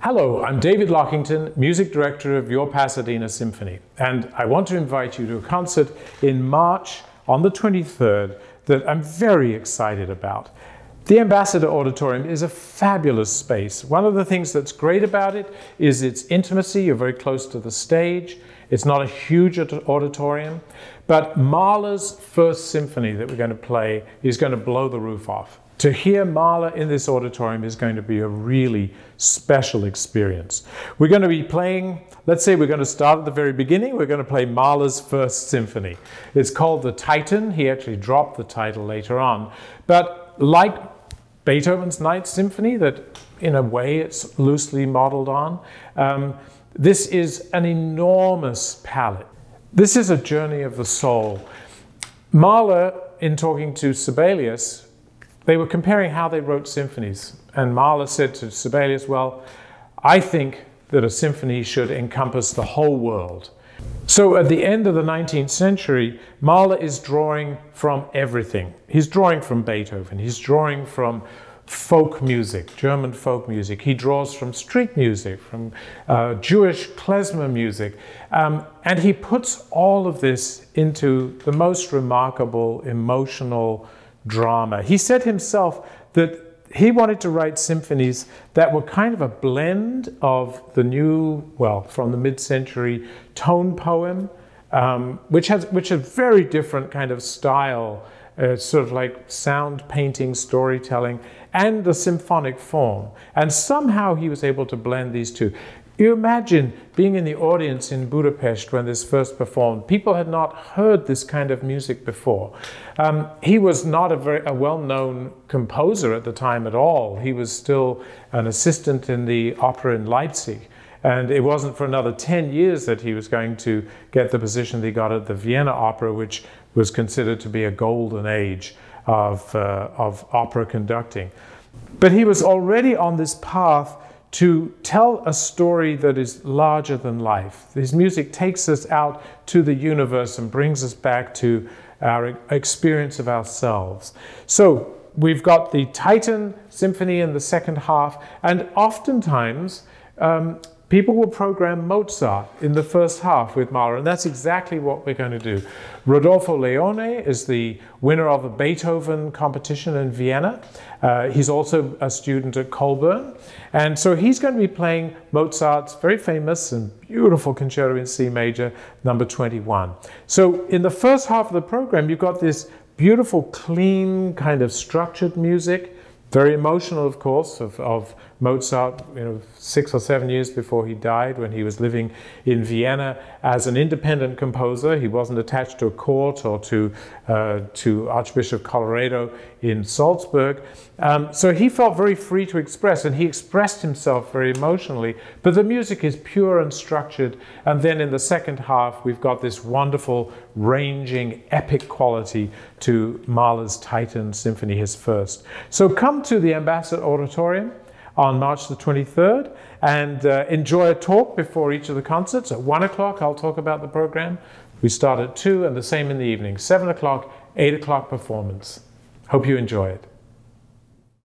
Hello, I'm David Lockington, Music Director of your Pasadena Symphony, and I want to invite you to a concert in March on the 23rd that I'm very excited about. The Ambassador Auditorium is a fabulous space. One of the things that's great about it is its intimacy. You're very close to the stage. It's not a huge auditorium, but Mahler's first symphony that we're going to play is going to blow the roof off. To hear Mahler in this auditorium is going to be a really special experience. We're going to be playing, let's say we're going to start at the very beginning. We're going to play Mahler's first symphony. It's called the Titan. He actually dropped the title later on. But like Beethoven's Ninth Symphony, that in a way it's loosely modeled on, this is an enormous palette. This is a journey of the soul. Mahler, in talking to Sibelius, they were comparing how they wrote symphonies. And Mahler said to Sibelius, well, I think that a symphony should encompass the whole world. So at the end of the 19th century, Mahler is drawing from everything. He's drawing from Beethoven. He's drawing from folk music, German folk music. He draws from street music, from Jewish klezmer music. And he puts all of this into the most remarkable emotional drama. He said himself that he wanted to write symphonies that were kind of a blend of the new, well, from the mid-century tone poem, which has very different kind of style, sort of like sound painting, storytelling, and the symphonic form. And somehow he was able to blend these two. You imagine being in the audience in Budapest when this first performed. People had not heard this kind of music before. He was not a well-known composer at the time at all. He was still an assistant in the opera in Leipzig. And it wasn't for another 10 years that he was going to get the position that he got at the Vienna Opera, which was considered to be a golden age of opera conducting. But he was already on this path to tell a story that is larger than life. His music takes us out to the universe and brings us back to our experience of ourselves. So we've got the Titan Symphony in the second half, and oftentimes people will program Mozart in the first half with Mahler, and that's exactly what we're going to do. Rodolfo Leone is the winner of a Beethoven competition in Vienna. He's also a student at Colburn, and so he's going to be playing Mozart's very famous and beautiful Concerto in C major, number 21. So in the first half of the program, you've got this beautiful, clean, kind of structured music, very emotional, of course, of Mozart, 6 or 7 years before he died, when he was living in Vienna as an independent composer. He wasn't attached to a court or to Archbishop Colloredo in Salzburg. So he felt very free to express, and he expressed himself very emotionally. But the music is pure and structured. And then in the second half, we've got this wonderful, ranging, epic quality to Mahler's Titan Symphony, his first. So come to the Ambassador Auditorium on March the 23rd and enjoy a talk before each of the concerts. At 1 o'clock, I'll talk about the program. We start at 2, and the same in the evening. 7 o'clock, 8 o'clock performance. Hope you enjoy it.